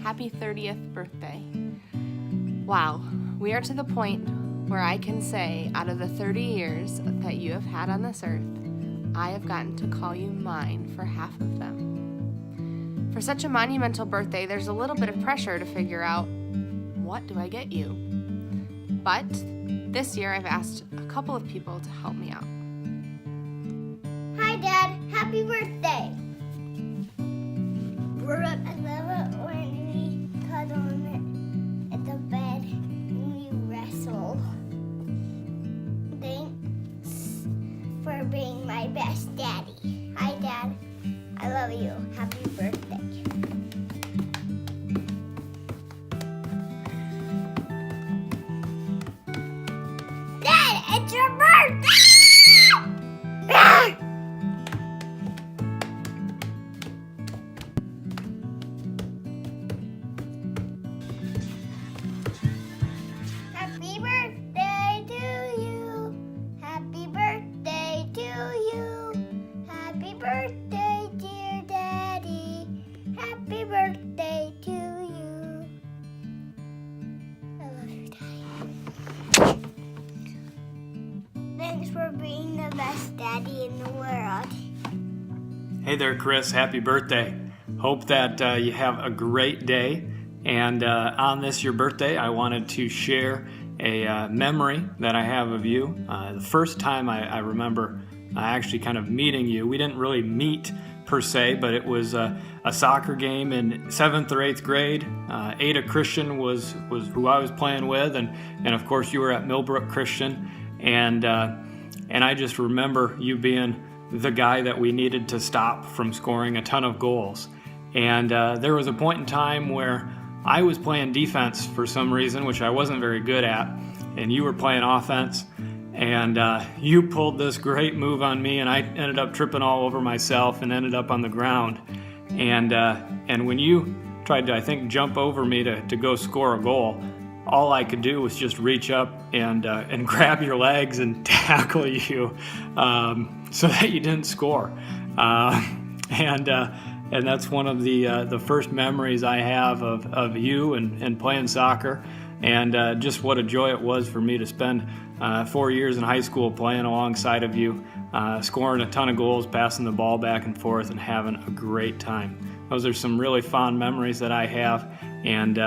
happy 30th birthday. Wow, we are to the point where I can say, out of the 30 years that you have had on this earth, I have gotten to call you mine for half of them. For such a monumental birthday, there's a little bit of pressure to figure out, what do I get you? But this year I've asked a couple of people to help me out. Hi, Dad. Happy birthday. I love it when we cuddle at the bed and we wrestle. Thanks for being my best daddy. Hi, Dad. I love you. Happy birthday. Dad, it's your birthday! Happy birthday to you. Happy birthday to you. Happy birthday, dear Daddy. Happy birthday to you. I love you, Daddy. Thanks for being the best daddy in the world. Hey there, Chris. Happy birthday. Hope that you have a great day. And on this, your birthday, I wanted to share a memory that I have of you. The first time I remember actually kind of meeting you, we didn't really meet per se, but it was a soccer game in 7th or 8th grade. Ada Christian was who I was playing with, and of course you were at Millbrook Christian. And I just remember you being the guy that we needed to stop from scoring a ton of goals. And there was a point in time where I was playing defense for some reason, which I wasn't very good at, and you were playing offense. And you pulled this great move on me, and I ended up tripping all over myself and ended up on the ground. And when you tried to, I think, jump over me to go score a goal, all I could do was just reach up and grab your legs and tackle you so that you didn't score. And that's one of the first memories I have of you and playing soccer, and just what a joy it was for me to spend 4 years in high school playing alongside of you, scoring a ton of goals, passing the ball back and forth, and having a great time. Those are some really fond memories that I have, and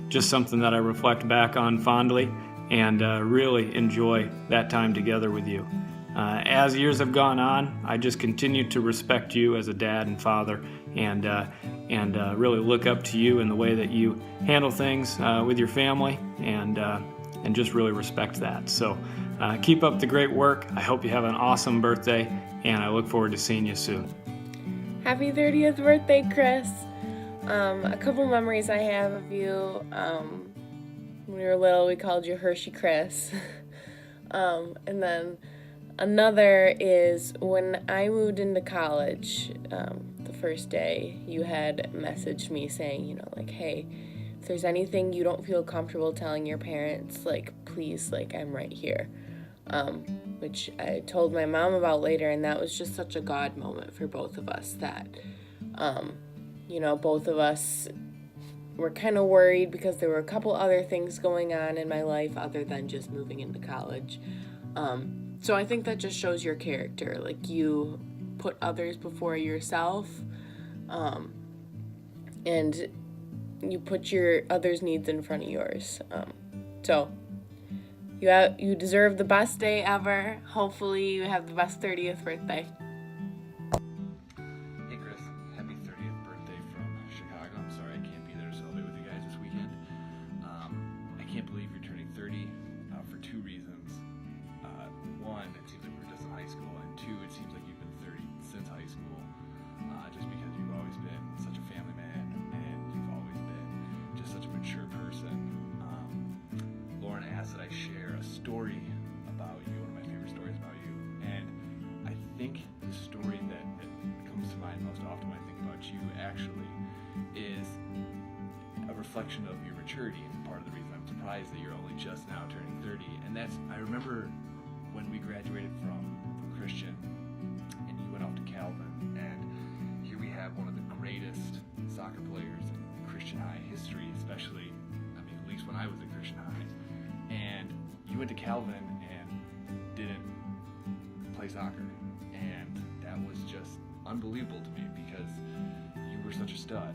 just something that I reflect back on fondly and really enjoy that time together with you. As years have gone on, I just continue to respect you as a dad and father, and really look up to you in the way that you handle things with your family, and just really respect that. So keep up the great work. I hope you have an awesome birthday, and I look forward to seeing you soon. Happy 30th birthday, Chris. A couple memories I have of you. When we were little, we called you Hershey Chris. And then another is when I moved into college, the first day, you had messaged me saying, hey, if there's anything you don't feel comfortable telling your parents, please, I'm right here. Which I told my mom about later, and that was just such a God moment for both of us that, both of us were kind of worried because there were a couple other things going on in my life other than just moving into college. So I think that just shows your character. You put others before yourself, and you put your others' needs in front of yours. So you deserve the best day ever. Hopefully you have the best 30th birthday. Hey Chris, happy 30th birthday from Chicago. I'm sorry I can't be there to celebrate with you guys this weekend. I can't believe you're turning 30 for two reasons. One, it seems like we were just in high school, and two, it seems like you've been 30 since high school, just because you've always been such a family man, and you've always been just such a mature person. Lauren asked that I share a story about you, one of my favorite stories about you, and I think the story that comes to mind most often when I think about you actually is a reflection of your maturity, and part of the reason I'm surprised that you're only just now turning 30, and that's, I remember when we graduated from Christian and you went off to Calvin, and here we have one of the greatest soccer players in Christian high history went to Calvin and didn't play soccer, and that was just unbelievable to me because you were such a stud,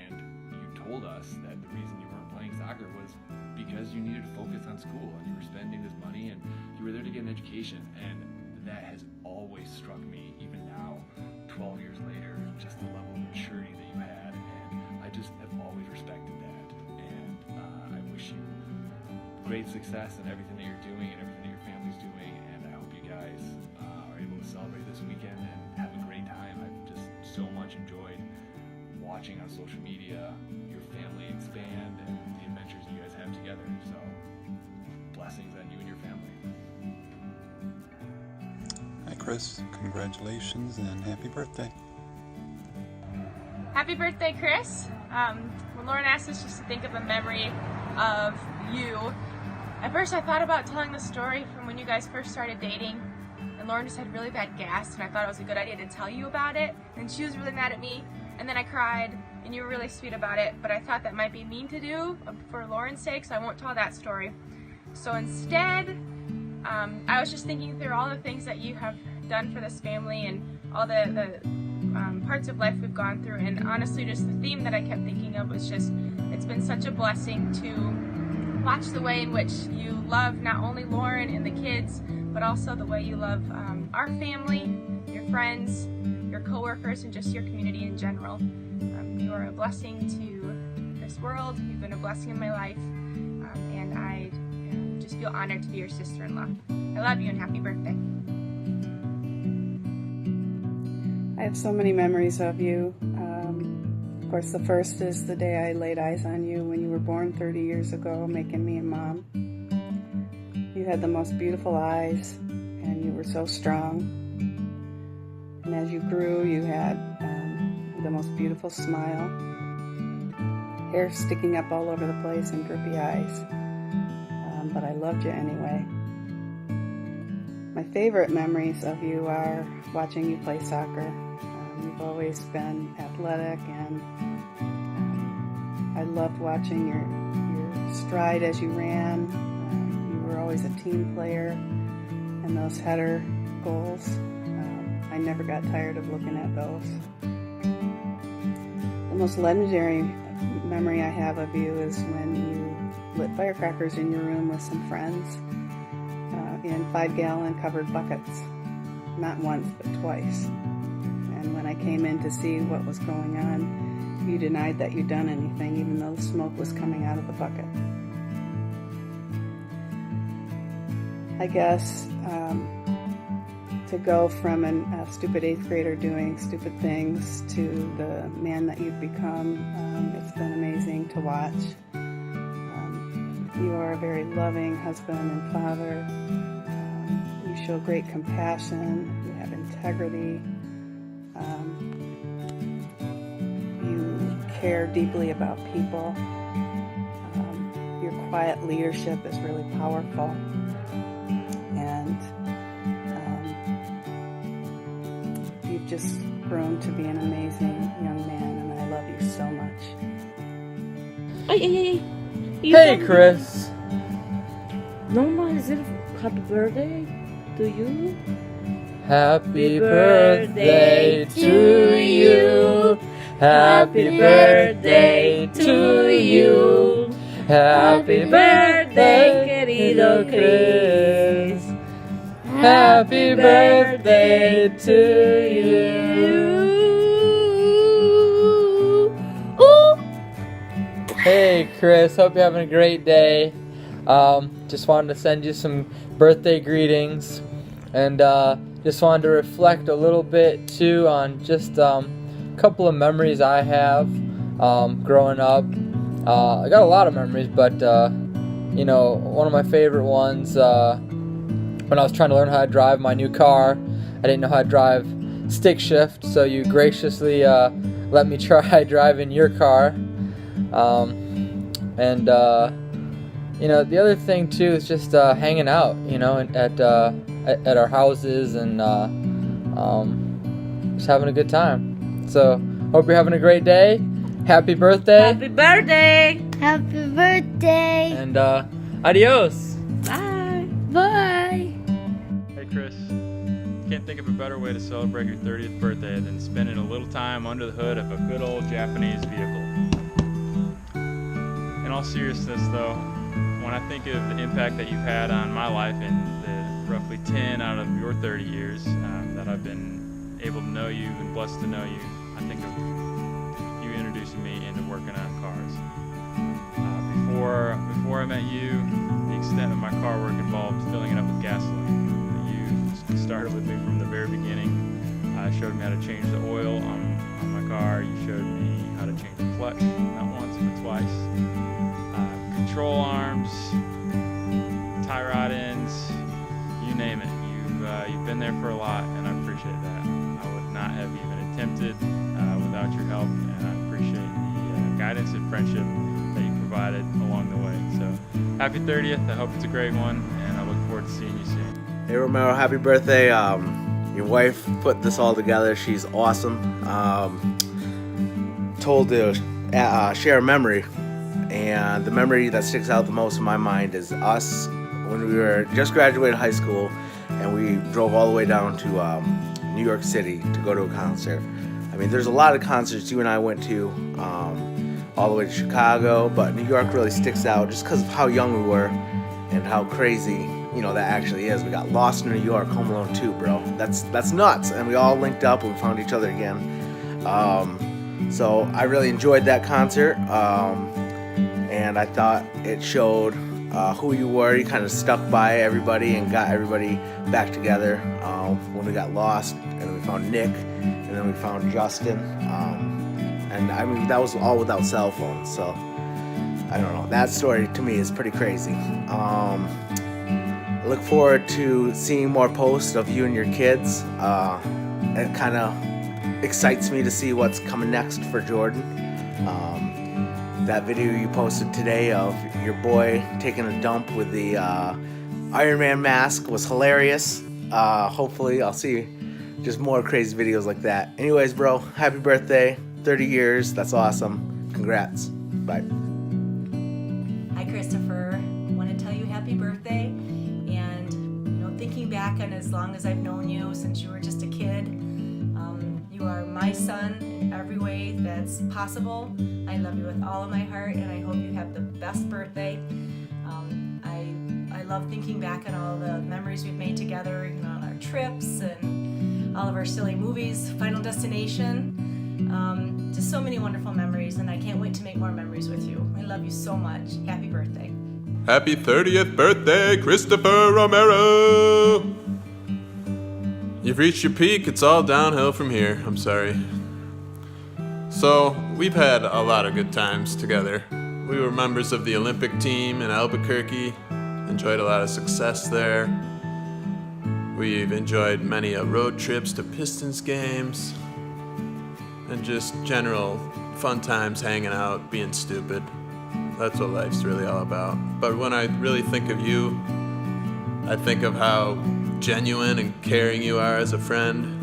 and you told us that the reason you weren't playing soccer was because you needed to focus on school, and you were spending this money, and you were there to get an education, and that has always struck me, even now, 12 years later, just the level of maturity that you had, and I just have always respected that, and I wish you great success in everything that you're doing and everything that your family's doing, and I hope you guys are able to celebrate this weekend and have a great time. I've just so much enjoyed watching on social media your family expand and the adventures you guys have together, so blessings on you and your family. Hi Chris, congratulations and happy birthday. Happy birthday, Chris. When Lauren asked us just to think of a memory of you, at first I thought about telling the story from when you guys first started dating, and Lauren just had really bad gas, and I thought it was a good idea to tell you about it, and she was really mad at me, and then I cried, and you were really sweet about it, but I thought that might be mean to do for Lauren's sake, so I won't tell that story. So instead, I was just thinking through all the things that you have done for this family and all the parts of life we've gone through, and honestly just the theme that I kept thinking of was just, it's been such a blessing to watch the way in which you love not only Lauren and the kids, but also the way you love our family, your friends, your coworkers, and just your community in general. You are a blessing to this world. You've been a blessing in my life, and I just feel honored to be your sister-in-law. I love you and happy birthday. I have so many memories of you. Of course, the first is the day I laid eyes on you when you were born 30 years ago, making me a mom. You had the most beautiful eyes, and you were so strong. And as you grew, you had the most beautiful smile, hair sticking up all over the place, and droopy eyes. But I loved you anyway. My favorite memories of you are watching you play soccer. You've always been athletic, and I loved watching your stride as you ran. You were always a team player, and those header goals, I never got tired of looking at those. The most legendary memory I have of you is when you lit firecrackers in your room with some friends in 5-gallon covered buckets. Not once, but twice. And when I came in to see what was going on, you denied that you'd done anything, even though the smoke was coming out of the bucket. I guess to go from a stupid 8th grader doing stupid things to the man that you've become, it's been amazing to watch. You are a very loving husband and father. You show great compassion. You have integrity. You care deeply about people. Your quiet leadership is really powerful. And you've just grown to be an amazing young man, and I love you so much. Hey, Chris. Norma, is it happy birthday to you? Happy birthday to you. Happy birthday to you. Happy birthday, querido Chris. Happy birthday to you. Hey, Chris. Hope you're having a great day. Just wanted to send you some birthday greetings, and just wanted to reflect a little bit too on just a couple of memories I have growing up. I got a lot of memories, but one of my favorite ones, when I was trying to learn how to drive my new car, I didn't know how to drive stick shift, so you graciously let me try driving your car. The other thing too is just hanging out, at our houses and just having a good time. So hope you're having a great day. Happy birthday. Happy birthday. Happy birthday. And adios. Bye. Bye. Hey Chris, can't think of a better way to celebrate your 30th birthday than spending a little time under the hood of a good old Japanese vehicle. In all seriousness though, when I think of the impact that you've had on my life in the roughly 10 out of your 30 years that I've been able to know you and blessed to know you, I think of you introducing me into working on cars. Before I met you, the extent of my car work involved filling it up with gasoline. You started with me from the very beginning. Showed me how to change the oil on my car. You showed me how to change the clutch, not once but twice. Control arms, tie rod ends, you name it. You've been there for a lot, and I appreciate that. I would not have even attempted without your help, and I appreciate the guidance and friendship that you provided along the way. So happy 30th. I hope it's a great one, and I look forward to seeing you soon. Hey Romero, happy birthday. Your wife put this all together. She's awesome. Told to share a memory, and the memory that sticks out the most in my mind is us when we were just graduated high school, and we drove all the way down to New York City to go to a concert. I mean, there's a lot of concerts you and I went to, all the way to Chicago, but New York really sticks out just because of how young we were and how crazy, you know, that actually is. We got lost in New York, Home Alone 2, bro. That's nuts. And we all linked up and we found each other again. So I really enjoyed that concert. And I thought it showed who you were. You kind of stuck by everybody and got everybody back together when we got lost. And then we found Nick, and then we found Justin. And I mean, that was all without cell phones. So I don't know. That story to me is pretty crazy. I look forward to seeing more posts of you and your kids. It kind of excites me to see what's coming next for Jordan. That video you posted today of your boy taking a dump with the Iron Man mask was hilarious. Hopefully I'll see just more crazy videos like that. Anyways, bro, happy birthday. 30 years, that's awesome. Congrats. Bye. Hi, Christopher. I want to tell you happy birthday. And, you know, thinking back on as long as I've known you, since you were just a kid, you are my son in every way that's possible. I love you with all of my heart, and I hope you have the best birthday. I love thinking back on all the memories we've made together, you know, on our trips and all of our silly movies, Final Destination. Just so many wonderful memories, and I can't wait to make more memories with you. I love you so much. Happy birthday. Happy 30th birthday, Christopher Romero! You've reached your peak, it's all downhill from here. I'm sorry. So, we've had a lot of good times together. We were members of the Olympic team in Albuquerque, enjoyed a lot of success there. We've enjoyed many road trips to Pistons games, and just general fun times hanging out, being stupid. That's what life's really all about. But when I really think of you, I think of how genuine and caring you are as a friend.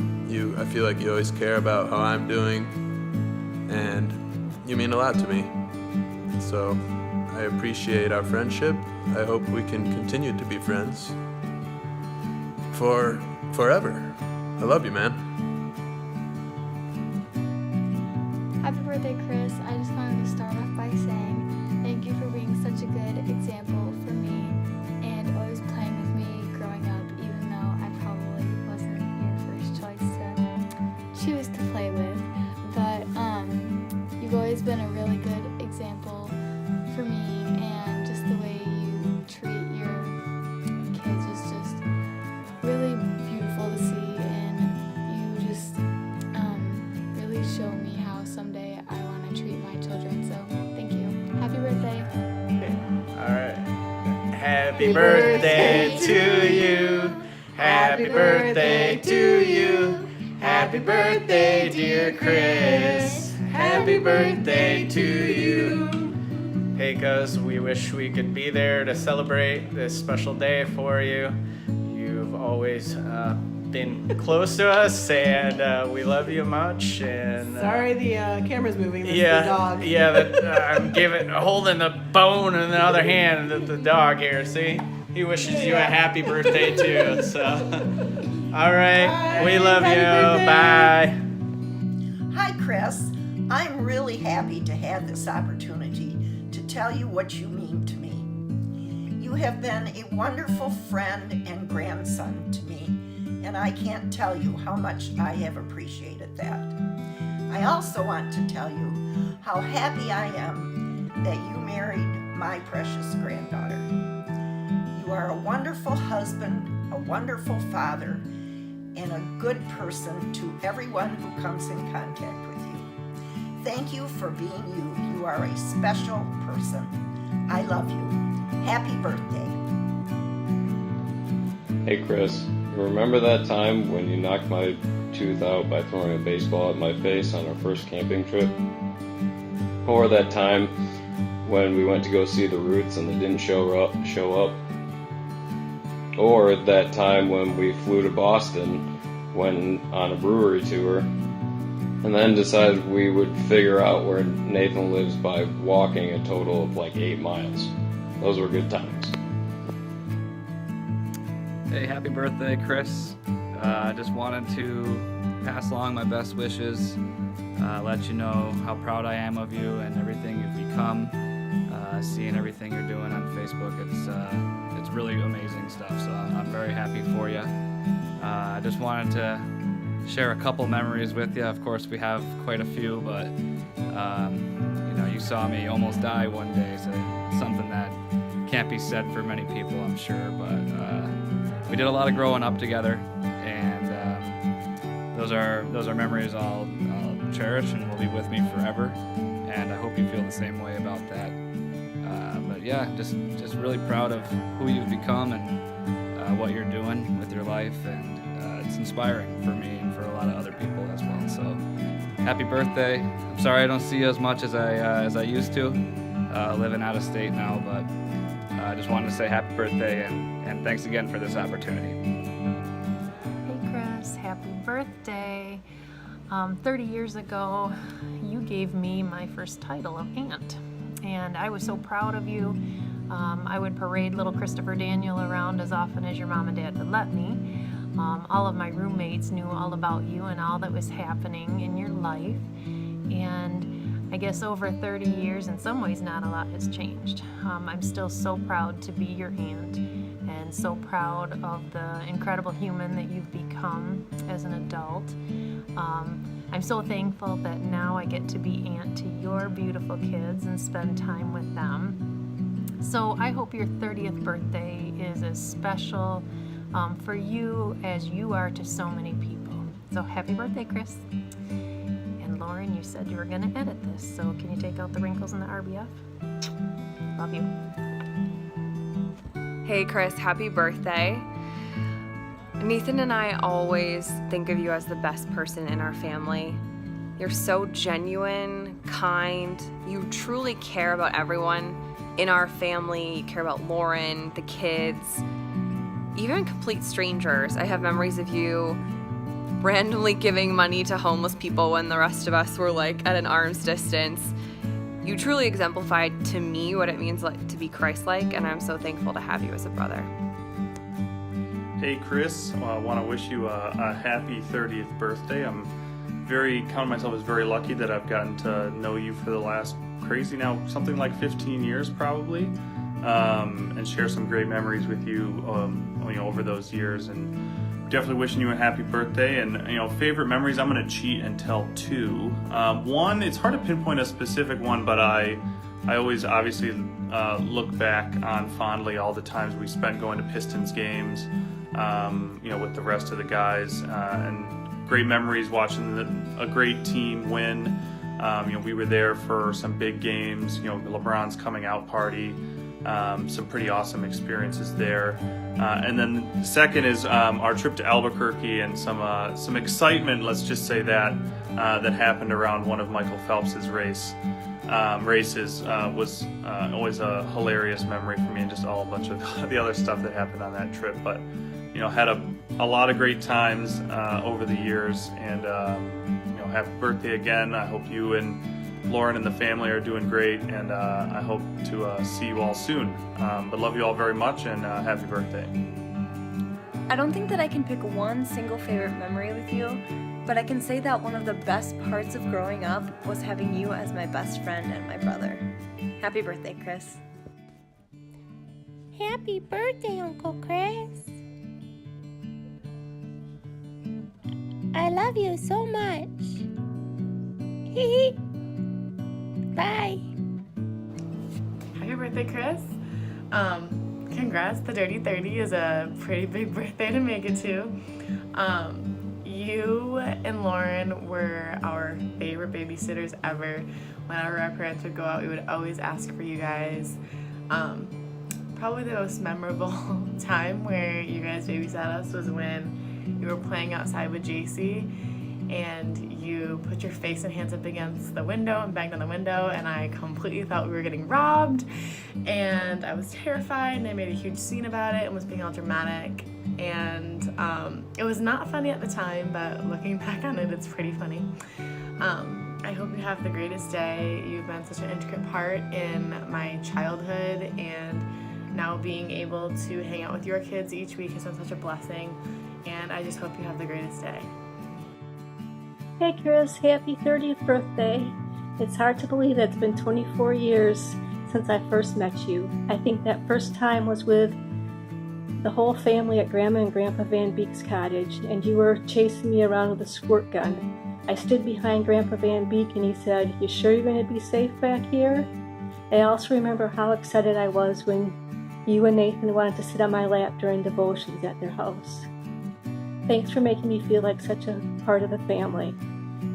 I feel like you always care about how I'm doing, and you mean a lot to me. So I appreciate our friendship. I hope we can continue to be friends for forever. I love you, man. Happy birthday, Chris. I just wanted to start off by saying thank you for being such a good example for me and always playing with me growing up, even though I probably wasn't your first choice to choose to play with. But you've always been a really good example for me, and just the way you treat your kids is just really beautiful to see, and you just really show me how someday I want to treat my children. So thank you. Happy birthday. All right. Happy birthday to you. Happy birthday to you. Happy birthday, dear Chris. Happy birthday to you. Hey, cuz, we wish we could be there to celebrate this special day for you. You've always been close to us, and we love you much. And Sorry, the camera's moving. That's yeah, the dog. yeah. I'm holding the bone in the other hand. The dog here. See, he wishes you a happy birthday too. So, all right, we love you. Bye. Hi, Chris. I'm really happy to have this opportunity to tell you what you mean to me. You have been a wonderful friend and grandson to me, and I can't tell you how much I have appreciated that. I also want to tell you how happy I am that you married my precious granddaughter. You are a wonderful husband, a wonderful father, and a good person to everyone who comes in contact with you. Thank you for being you. You are a special person. I love you. Happy birthday. Hey Chris, you remember that time when you knocked my tooth out by throwing a baseball at my face on our first camping trip? Or that time when we went to go see the Roots and they didn't show up? Or that time when we flew to Boston, went on a brewery tour, and then decided we would figure out where Nathan lives by walking a total of like 8 miles. Those were good times. Hey, happy birthday, Chris. Just wanted to pass along my best wishes, let you know how proud I am of you and everything you've become. Seeing everything you're doing on Facebook, it's really amazing stuff, so I'm very happy for you. I just wanted to share a couple memories with you. Of course, we have quite a few, but you saw me almost die one day, so something that can't be said for many people, I'm sure, but we did a lot of growing up together, and those are memories I'll cherish and will be with me forever, and I hope you feel the same way about that. But yeah, just really proud of who you've become and what you're doing with your life, and it's inspiring for me and for a lot of other people as well. So happy birthday. I'm sorry I don't see you as much as I used to, living out of state now, but I just wanted to say happy birthday and thanks again for this opportunity. Hey Chris, happy birthday. 30 years ago, you gave me my first title of aunt, and I was so proud of you. I would parade little Christopher Daniel around as often as your mom and dad would let me. All of my roommates knew all about you and all that was happening in your life, and I guess over 30 years, in some ways, not a lot has changed. I'm still so proud to be your aunt, and so proud of the incredible human that you've become as an adult. I'm so thankful that now I get to be aunt to your beautiful kids and spend time with them. So I hope your 30th birthday is as special for you as you are to so many people. So happy birthday, Chris. And Lauren, you said you were going to edit this, so can you take out the wrinkles in the RBF? Love you. Hey Chris, happy birthday. Nathan and I always think of you as the best person in our family. You're so genuine, kind, you truly care about everyone in our family. You care about Lauren, the kids, even complete strangers. I have memories of you randomly giving money to homeless people when the rest of us were like at an arm's distance. You truly exemplified to me what it means to be Christ-like, and I'm so thankful to have you as a brother. Hey Chris, I want to wish you a happy 30th birthday. I'm count myself as very lucky that I've gotten to know you for the last something like 15 years probably, and share some great memories with you, over those years. And definitely wishing you a happy birthday. And favorite memories, I'm going to cheat and tell two. One, it's hard to pinpoint a specific one, but I always obviously look back on fondly all the times we spent going to Pistons games, with the rest of the guys, and great memories watching a great team win. We were there for some big games, LeBron's coming out party, some pretty awesome experiences there. And then the second is our trip to Albuquerque and some excitement, let's just say that happened around one of Michael Phelps's races. Was always a hilarious memory for me, and just a bunch of the other stuff that happened on that trip. But had a lot of great times over the years, and happy birthday again. I hope you and Lauren and the family are doing great, and I hope to see you all soon. But love you all very much, and happy birthday. I don't think that I can pick one single favorite memory with you, but I can say that one of the best parts of growing up was having you as my best friend and my brother. Happy birthday, Chris. Happy birthday, Uncle Chris. I love you so much. Bye. Happy birthday, Chris. Congrats, the Dirty 30 is a pretty big birthday to make it to. You and Lauren were our favorite babysitters ever. Whenever our parents would go out, we would always ask for you guys. Probably the most memorable time where you guys babysat us was when you were playing outside with JC and you put your face and hands up against the window and banged on the window, and I completely thought we were getting robbed, and I was terrified, and I made a huge scene about it and was being all dramatic, and it was not funny at the time, but looking back on it, it's pretty funny. I hope you have the greatest day. You've been such an intricate part in my childhood, and now being able to hang out with your kids each week has been such a blessing, and I just hope you have the greatest day. Hey Chris, happy 30th birthday. It's hard to believe it's been 24 years since I first met you. I think that first time was with the whole family at Grandma and Grandpa Van Beek's cottage, and you were chasing me around with a squirt gun. I stood behind Grandpa Van Beek and he said, "You sure you're going to be safe back here?" I also remember how excited I was when you and Nathan wanted to sit on my lap during devotions at their house. Thanks for making me feel like such a part of the family.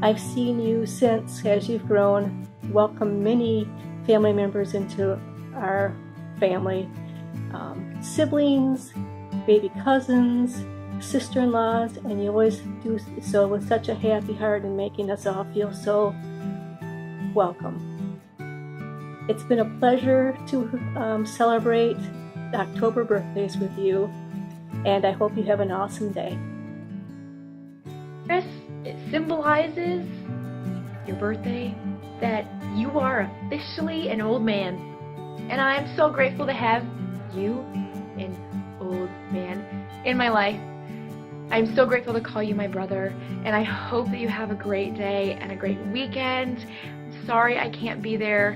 I've seen you since, as you've grown, welcome many family members into our family. Siblings, baby cousins, sister-in-laws, and you always do so with such a happy heart and making us all feel so welcome. It's been a pleasure to celebrate October birthdays with you, and I hope you have an awesome day. Chris, it symbolizes your birthday, that you are officially an old man. And I am so grateful to have you, an old man, in my life. I'm so grateful to call you my brother, and I hope that you have a great day and a great weekend. I'm sorry I can't be there.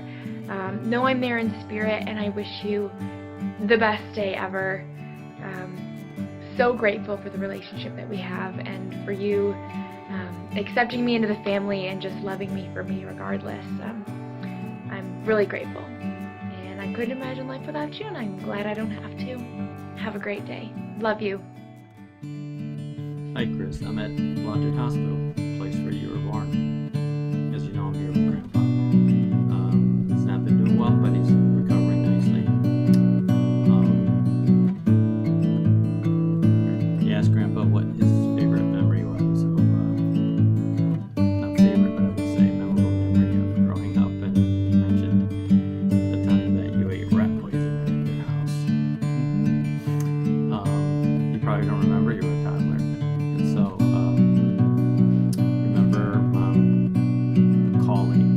Know I'm there in spirit, and I wish you the best day ever. So grateful for the relationship that we have, and for you accepting me into the family and just loving me for me regardless. I'm really grateful, and I couldn't imagine life without you, and I'm glad I don't have to. Have a great day. Love you. Hi Chris, I'm at Blodgett Hospital, place where you were born. As you know, I'm here with Grandpa. He's not been doing well, but he's recovering nicely. He asked Grandpa what his favorite memory was of, not favorite, but I would say memorable memory of growing up, and he mentioned the time that you ate rat poison at your house. You probably don't remember, you were a toddler. And so, remember Mom calling,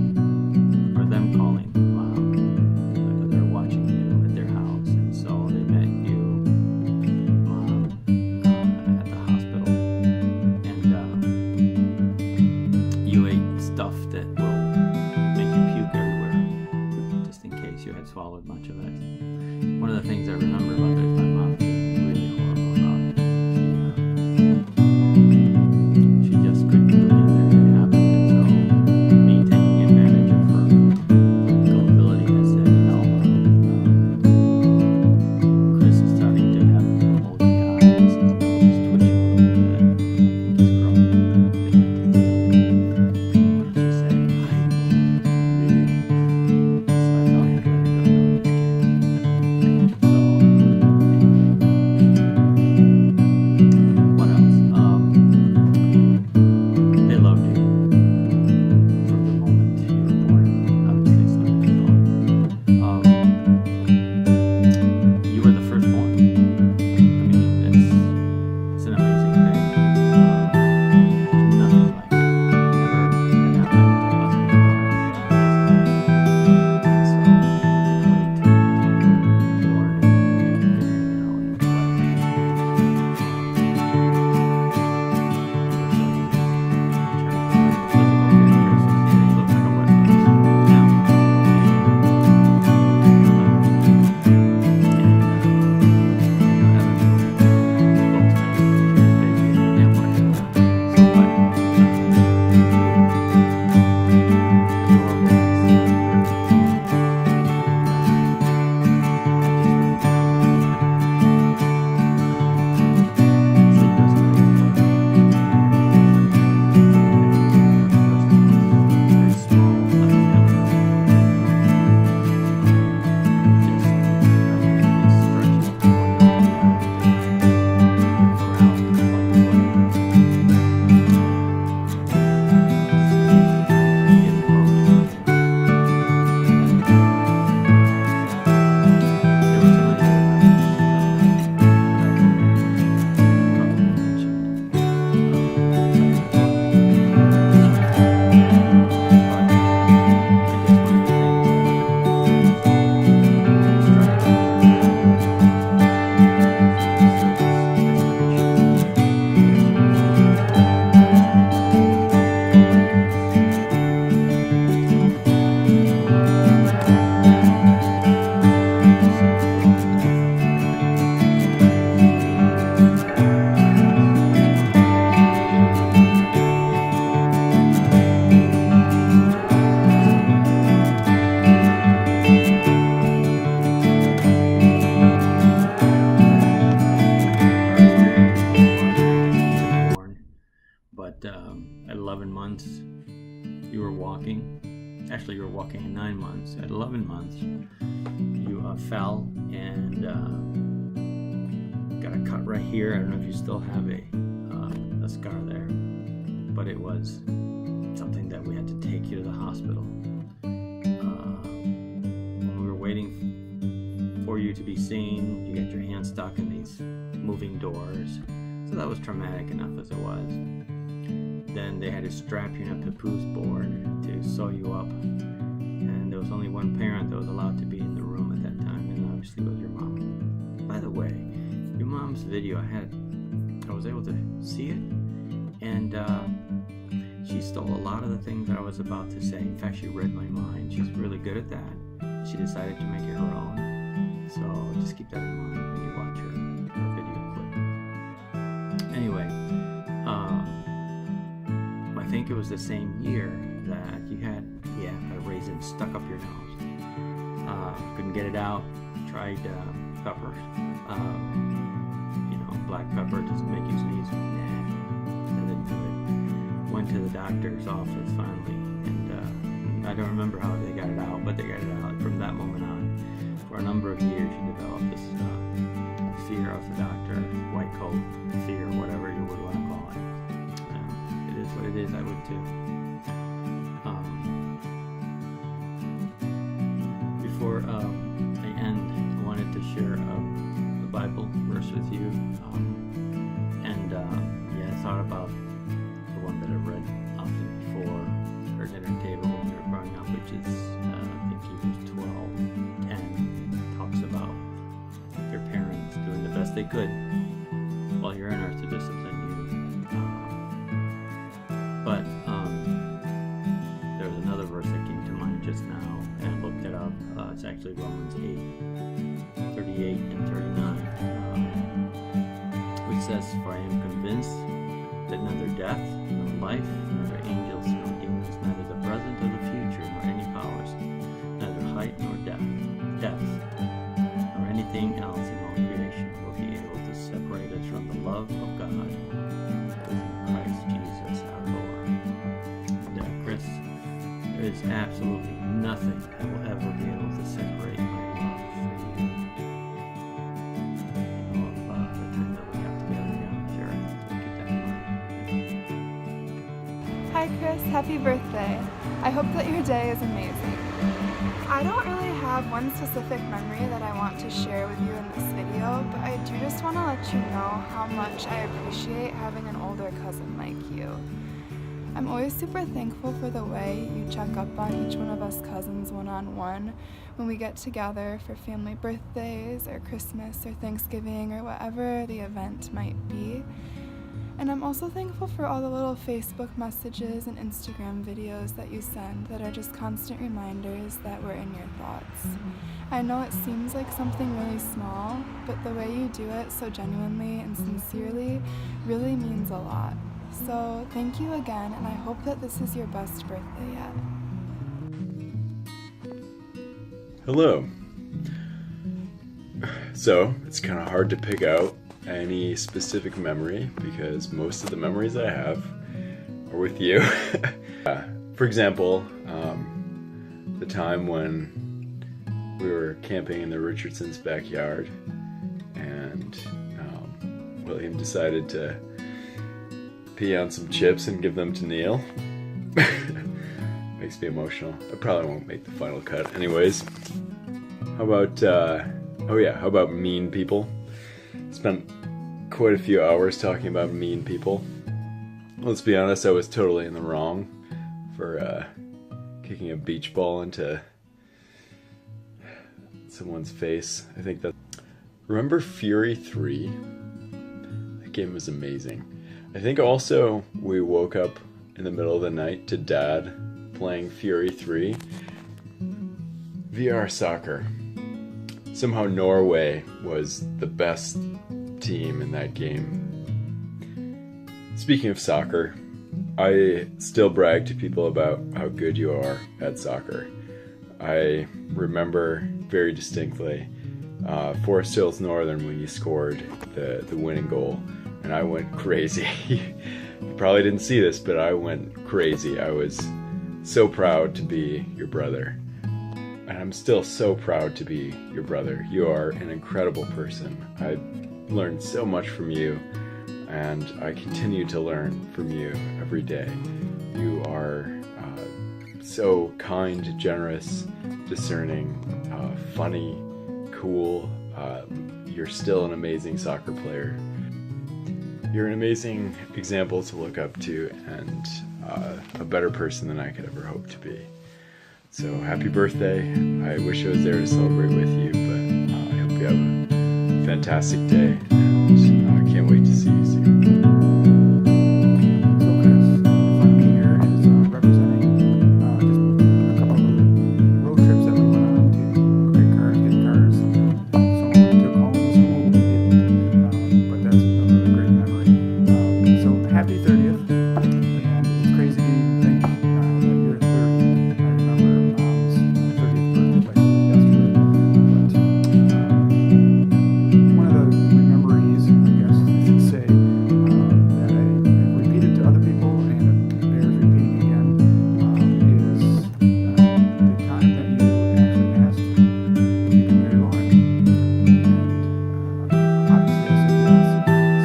or them calling Mom, because they were watching you at their house, and so they met you, Mom, at the hospital, and you ate stuff that will make you puke everywhere, just in case you had swallowed much of it. One of the things I remember about that is my mom feeling really horrible about it. She just couldn't believe that it had happened, and so me taking advantage of her gullibility, I said, Chris is starting to have moldy eyes, his nose is twitching a little bit, I think he's growing a bit like a tail. And she said, I so I thought I'd let her go. So you were walking. Actually, you were walking at 9 months. At 11 months, you fell and got a cut right here. I don't know if you still have a scar there, but it was something that we had to take you to the hospital. When we were waiting for you to be seen, you got your hand stuck in these moving doors. So that was traumatic enough as it was. Then they had to strap you in a papoose board to sew you up. And there was only one parent that was allowed to be in the room at that time, and obviously it was your mom. By the way, your mom's video, I was able to see it, and she stole a lot of the things that I was about to say. In fact, she read my mind. She's really good at that. She decided to make it her own. So just keep that in mind when you watch her video clip. Anyway, I think it was the same year that you had a raisin stuck up your nose. Couldn't get it out. Tried pepper. Black pepper doesn't make you sneeze. Nah, that didn't do it. Went to the doctor's office finally, and I don't remember how they got it out, but they got it out. From that moment on, for a number of years, you developed this fear of the doctor, white coat fear, whatever you would want to call it. It is what it is. I would too. Before I end, I wanted to share a Bible verse with you, I thought about the one that I read often before our dinner table when we were growing up, which is I think Hebrews 12:10. Talks about your parents doing the best they could while you're in earth to discipline you. But there was another verse that came to mind just now, and I looked it up. It's actually Romans 8:38 and 39, which says, "For I am convinced that neither death, nor life, nor angels, nor demons, neither the present or the future, nor any powers, neither height nor depth, nor anything else in all creation will be able to separate us from the love of God that is in Christ Jesus our Lord." And Chris, there is absolutely nothing that will ever be able to separate my love for you. Hi Chris, happy birthday. I hope that your day is amazing. I don't really have one specific memory that I want to share with you in this video, but I do just want to let you know how much I appreciate having an older cousin like you. I'm always super thankful for the way you check up on each one of us cousins one-on-one when we get together for family birthdays or Christmas or Thanksgiving or whatever the event might be. And I'm also thankful for all the little Facebook messages and Instagram videos that you send that are just constant reminders that we're in your thoughts. I know it seems like something really small, but the way you do it so genuinely and sincerely really means a lot. So thank you again, and I hope that this is your best birthday yet. Hello. So, it's kind of hard to pick out any specific memory because most of the memories I have are with you. For example, the time when we were camping in the Richardsons' backyard and William decided to pee on some chips and give them to Neil. Makes me emotional. I probably won't make the final cut. Anyways, how about, how about mean people? Spent quite a few hours talking about mean people. Let's be honest, I was totally in the wrong for kicking a beach ball into someone's face. I think that... Remember Fury 3? That game was amazing. I think also we woke up in the middle of the night to Dad playing Fury 3. VR soccer. Somehow Norway was the best team in that game. Speaking of soccer, I still brag to people about how good you are at soccer. I remember very distinctly Forest Hills Northern when you scored the winning goal, and I went crazy. You probably didn't see this, but I went crazy. I was so proud to be your brother. And I'm still so proud to be your brother. You are an incredible person. I learned so much from you, and I continue to learn from you every day. You are so kind, generous, discerning, funny, cool. You're still an amazing soccer player. You're an amazing example to look up to, and a better person than I could ever hope to be. So happy birthday. I wish I was there to celebrate with you, but I hope you have a fantastic day, and I can't wait to see you soon. So Chris, in front of me here is representing just a couple of road trips that we went on to. Great cars, good cars. Some we took home, some we didn't. But that's a really great memory. So happy 30th. And it's crazy to even think that you're 30. I remember Mom's 30th birthday like it was yesterday. But one of the memories, I guess I should say, that I have repeated to other people and it bears repeating again, is the time that you actually asked if you could marry Lauren. And obviously I said yes.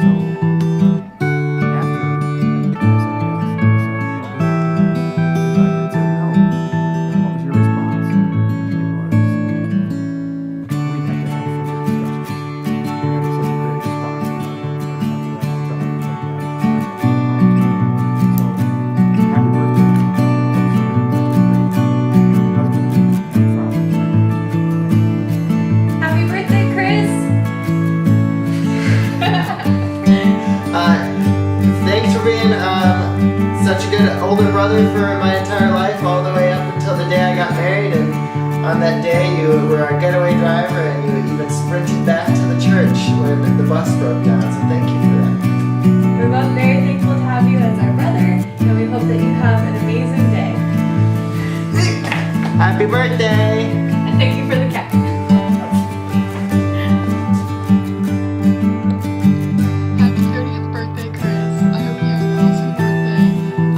So after I said yes, I said, if I had said no, then what was your response? It was, we'd have to have further discussions. You had such a great response. Happy birthday. Happy birthday, Chris! Thanks for being such a good older brother for my entire life, all the way up until the day I got married. And on that day, you were our getaway driver, and you even sprinted back to the church when the bus broke down. So thank you for that. We're both very thankful to have you as our brother, and we hope that you have an amazing day. Happy birthday! And thank you for the cat. Happy 30th birthday, Chris. I hope you have an awesome birthday.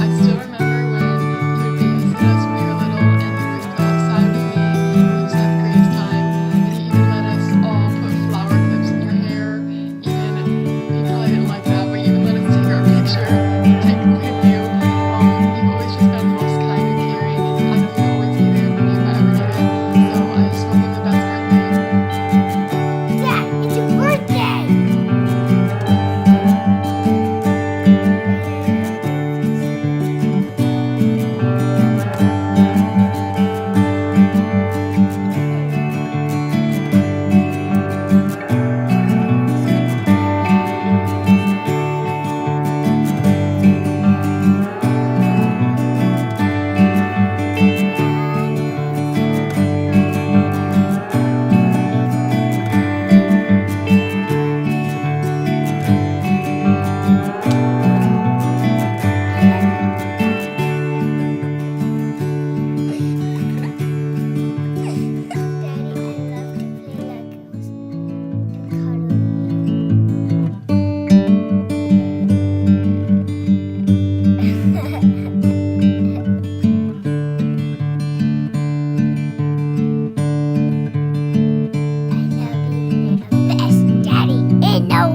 I still remember when you would babysit us when we were little, and then we'd go outside with me, and we'd just have the greatest time. And you even let us all put flower clips in your hair. Even, you probably didn't like that, but you even let us take our picture and take with you. You've always just been the most kind and caring, and I know you'll always be there for me if I ever need it. So I just want to give the best birthday. Dad, it's your birthday!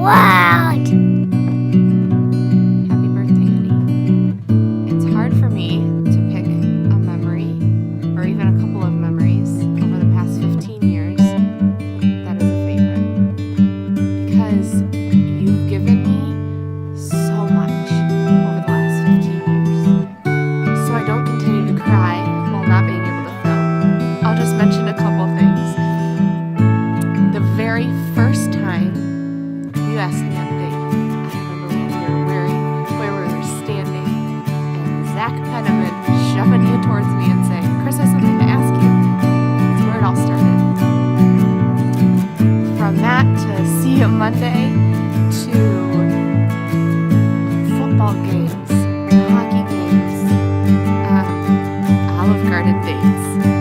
World! Happy birthday, honey. It's hard for me to pick a memory, or even a couple of memories, over the past 15 years that is a favorite. Because you've given me so much over the last 15 years. So I don't continue to cry while not being able to film. I'll just mention a couple things. The very first time you asked me on a date, I remember where we were standing, and Zach Penniman shoving you towards me and saying, Chris has something to ask you. That's where it all started. From that to see you Monday, to football games, hockey games, Olive Garden dates.